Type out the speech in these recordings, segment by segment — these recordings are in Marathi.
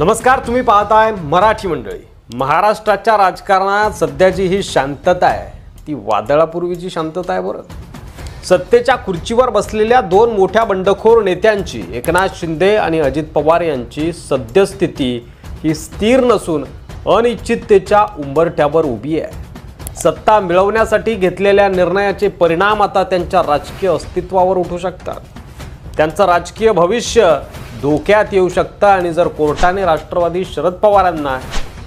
नमस्कार, तुम्ही पाहताय मराठी मंडळी। महाराष्ट्राच्या राजकारणात सध्याची ही शांतता आहे ती वादळापूर्वीची शांतता आहे बरं। सत्तेच्या खुर्चीवर बसलेल्या दोन मोठ्या बंडखोर नेत्यांची एकनाथ शिंदे आणि अजित पवार यांची सद्यस्थिती ही स्थिर नसून अनिश्चिततेच्या उंबरठ्यावर उभी आहे। सत्ता मिळवण्यासाठी घेतलेल्या निर्णयाचे परिणाम आता त्यांच्या राजकीय अस्तित्वावर उठू शकतात। त्यांचं राजकीय भविष्य धोक्यात येऊ शकतं आणि जर कोर्टाने राष्ट्रवादी शरद पवारांना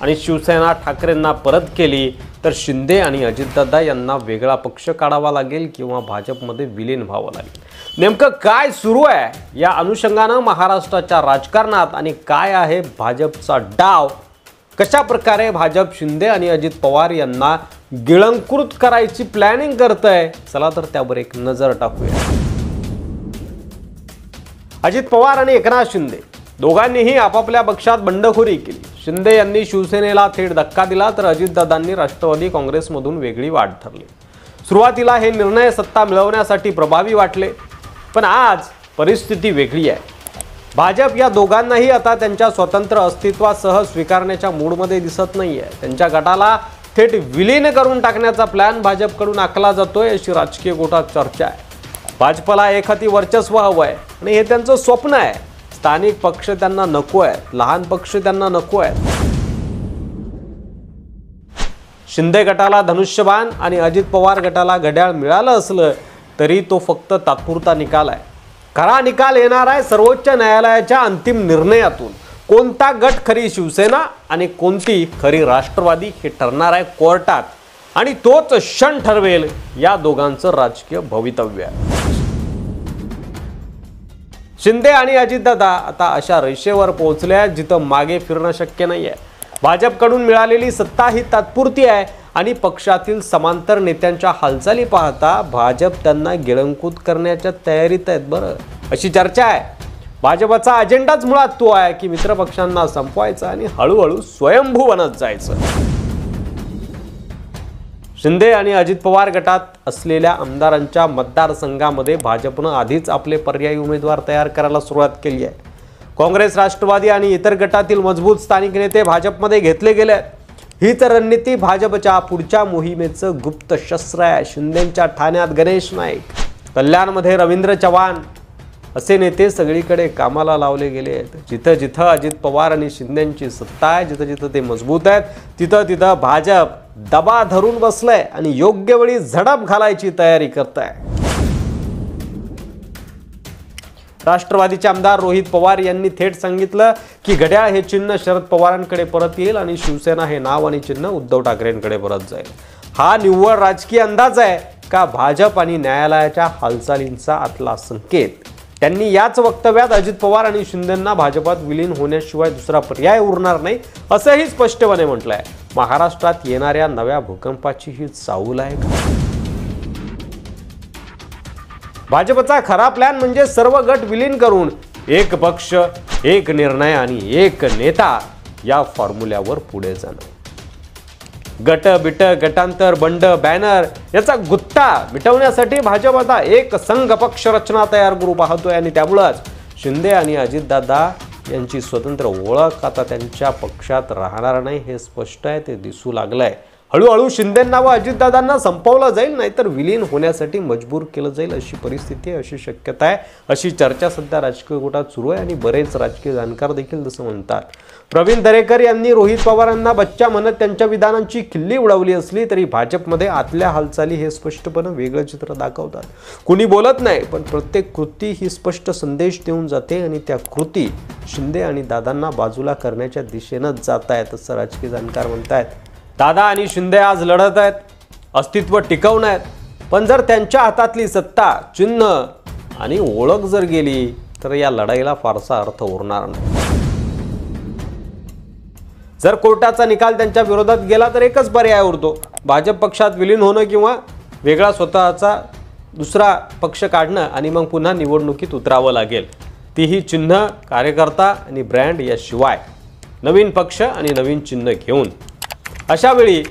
आणि शिवसेना ठाकरेंना परत केली तर शिंदे आणि अजितदादा यांना वेगळा पक्ष काढावा लागेल किंवा भाजपमध्ये विलीन व्हावं लागेल। नेमकं काय सुरू आहे या अनुषंगानं महाराष्ट्राच्या राजकारणात आणि काय आहे भाजपचा डाव, कशा प्रकारे भाजप शिंदे आणि अजित पवार यांना गिळंकृत करायची प्लॅनिंग करतंय, चला तर त्यावर एक नजर टाकूया। अजित पवार आणि एकनाथ शिंदे दोघांनीही आपापल्या पक्षात बंडखोरी केली। शिंदे यांनी शिवसेनेला थेट धक्का दिला तर अजितदादांनी राष्ट्रवादी काँग्रेसमधून वेगळी वाट ठरली। सुरुवातीला हे निर्णय सत्ता मिळवण्यासाठी प्रभावी वाटले, पण आज परिस्थिती वेगळी आहे। भाजप या दोघांनाही आता त्यांच्या स्वतंत्र अस्तित्वासह स्वीकारण्याच्या मूडमध्ये दिसत नाहीये। त्यांच्या गटाला थेट विलीन करून टाकण्याचा प्लॅन भाजपकडून आखला जातोय अशी राजकीय गोटात चर्चा आहे। भाजपला एकहाती वर्चस्व हवं आहे आणि हे त्यांचं स्वप्न आहे। स्थानिक पक्ष त्यांना नको आहेत, लहान पक्ष त्यांना नको आहेत। शिंदे गटाला धनुष्यबाण आणि अजित पवार गटाला घड्याळ मिळालं असलं तरी तो फक्त तात्पुरता निकाल आहे। खरा निकाल येणार आहे सर्वोच्च न्यायालयाच्या अंतिम निर्णयातून। कोणता गट खरी शिवसेना आणि कोणती खरी राष्ट्रवादी हे ठरणार आहे कोर्टात, आणि तोच क्षण ठरवेल या दोघांचं राजकीय भवितव्य आहे। शिंदे आणि अजितदादा आता अशा रेषेवर पोहोचले जिथं मागे फिरणं शक्य नाही आहे। भाजपकडून मिळालेली सत्ता ही तात्पुरती आहे आणि पक्षातील समांतर नेत्यांच्या हालचाली पाहता भाजप त्यांना गिळंकृत करण्याच्या तयारीत आहेत बरं, अशी चर्चा आहे। भाजपचा अजेंडाच मुळात तो आहे की मित्रपक्षांना संपवायचा आणि हळूहळू स्वयंभू बनत जायचं। शिंदे आणि अजित पवार गटात असलेल्या आमदारांच्या मतदारसंघामध्ये भाजपनं आधीच आपले पर्यायी उमेदवार तयार करायला सुरुवात केली आहे। काँग्रेस, राष्ट्रवादी आणि इतर गटातील मजबूत स्थानिक नेते भाजपमध्ये घेतले गेले आहेत। ही तर रणनीती भाजपच्या पुढच्या मोहिमेचं गुप्त शस्त्र आहे। शिंदेंच्या ठाण्यात गणेश नाईक, कल्याणमध्ये रवींद्र चव्हाण असे नेते सगळीकडे कामाला लावले गेले आहेत। जिथं जिथं अजित पवार आणि शिंदेंची सत्ता आहे, जिथं जिथं ते मजबूत आहेत, तिथं तिथं भाजप दबा धरून बसलंय आणि योग्य वेळी झडप घालायची तयारी करताय। राष्ट्रवादीचे आमदार रोहित पवार यांनी थेट सांगितलं की घड्याळ हे चिन्ह शरद पवारांकडे परत येईल आणि शिवसेना हे नाव आणि चिन्ह उद्धव ठाकरेंकडे परत जाईल। हा निव्वळ राजकीय अंदाज आहे का भाजप आणि न्यायालयाच्या हालचालींचा आतला संकेत? त्यांनी याच वक्तव्यात अजित पवार आणि शिंदेंना भाजपात विलीन होण्याशिवाय दुसरा पर्याय उरणार नाही असंही स्पष्टपणे म्हटलंय। महाराष्ट्रात येणाऱ्या नव्या भूकंपाची ही चाहूल आहे का? भाजपचा खरा प्लॅन म्हणजे सर्व गट विलीन करून एक पक्ष, एक निर्णय आणि एक नेता या फॉर्म्युल्यावर पुढे जाणं। गट बिट, गटांतर, बंड, बॅनर याचा गुत्ता मिटवण्यासाठी भाजप आता एक संघ पक्ष रचना तयार करू पाहतोय आणि त्यामुळेच शिंदे आणि अजितदादा यांची स्वतंत्र ओळख आता त्यांच्या पक्षात राहणार नाही हे स्पष्ट आहे, ते दिसू लागलंय। हळूहळू शिंदेंना व अजितदादांना संपवलं जाईल, नाहीतर विलीन होण्यासाठी मजबूर केलं जाईल अशी परिस्थिती आहे, अशी शक्यता आहे, अशी चर्चा सध्या राजकीय गोटात सुरू आहे आणि बरेच राजकीय जाणकार देखील जसं म्हणतात। प्रवीण दरेकर यांनी रोहित पवारांना बच्चा म्हणत त्यांच्या विधानांची खिल्ली उडवली असली तरी भाजपमध्ये आतल्या हालचाली हे स्पष्टपणे वेगळं चित्र दाखवतात। कुणी बोलत नाही, पण प्रत्येक कृती ही स्पष्ट संदेश देऊन जाते आणि त्या कृती शिंदे आणि दादांना बाजूला करण्याच्या दिशेनंच जात आहेत असं राजकीय जाणकार म्हणतात। दादा आणि शिंदे आज लढत आहेत, अस्तित्व टिकवून आहेत, पण जर त्यांच्या हातातली सत्ता, चिन्ह आणि ओळख जर गेली तर या लढाईला फारसा अर्थ उरणार नाही। जर कोर्टाचा निकाल त्यांच्या विरोधात गेला तर एकच पर्याय उरतो, भाजप पक्षात विलीन होणं किंवा वेगळा स्वतःचा दुसरा पक्ष काढणं आणि मग पुन्हा निवडणुकीत उतरावं लागेल, तीही चिन्ह, कार्यकर्ता आणि ब्रँड याशिवाय नवीन पक्ष आणि नवीन चिन्ह घेऊन। अशा वेळी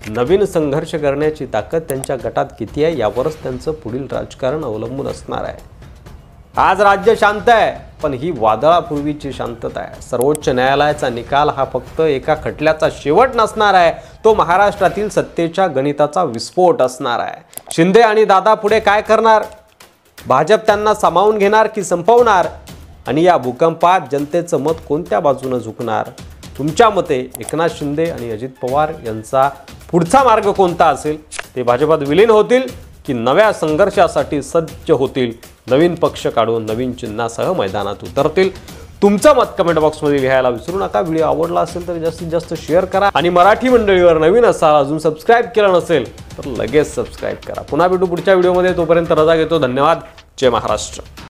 नवीन संघर्ष करण्याची ताकद त्यांच्या गटात किती आहे यावरच त्यांचं पुढील राजकारण अवलंबून असणार आहे। आज राज्य शांत आहे, पण ही वादळापूर्वीची शांतता आहे. सर्वोच्च न्यायालयाचा निकाल हा फक्त एका खटल्याचा शेवट नसणार आहे, तो महाराष्ट्रातील सत्तेच्या गणिताचा विस्फोट असणार आहे. शिंदे आणि दादा पुढे काय करणार? भाजप त्यांना सामावून घेणार की संपवणार? आणि या भूकंपात जनतेचं मत कोणत्या बाजूने झुकणार? तुमच्या मते एकनाथ शिंदे आणि अजित पवार यांचा पुढचा मार्ग कोणता असेल? ते भाजपात विलीन होतील की नव्या संघर्षासाठी सज्ज होतील, नवीन पक्ष काढून नवीन चिन्हासह मैदानात उतरतील? तुमचं मत कमेंट बॉक्समध्ये लिहायला विसरू नका. व्हिडिओ आवडला असेल तर जास्तीत जास्त शेअर करा आणि मराठी मंडळीवर नवीन असाल, अजून सबस्क्राईब केलं नसेल तर लगेच सबस्क्राईब करा. पुन्हा भेटू पुढच्या व्हिडिओमध्ये. तोपर्यंत रजा घेतो. धन्यवाद. जय महाराष्ट्र.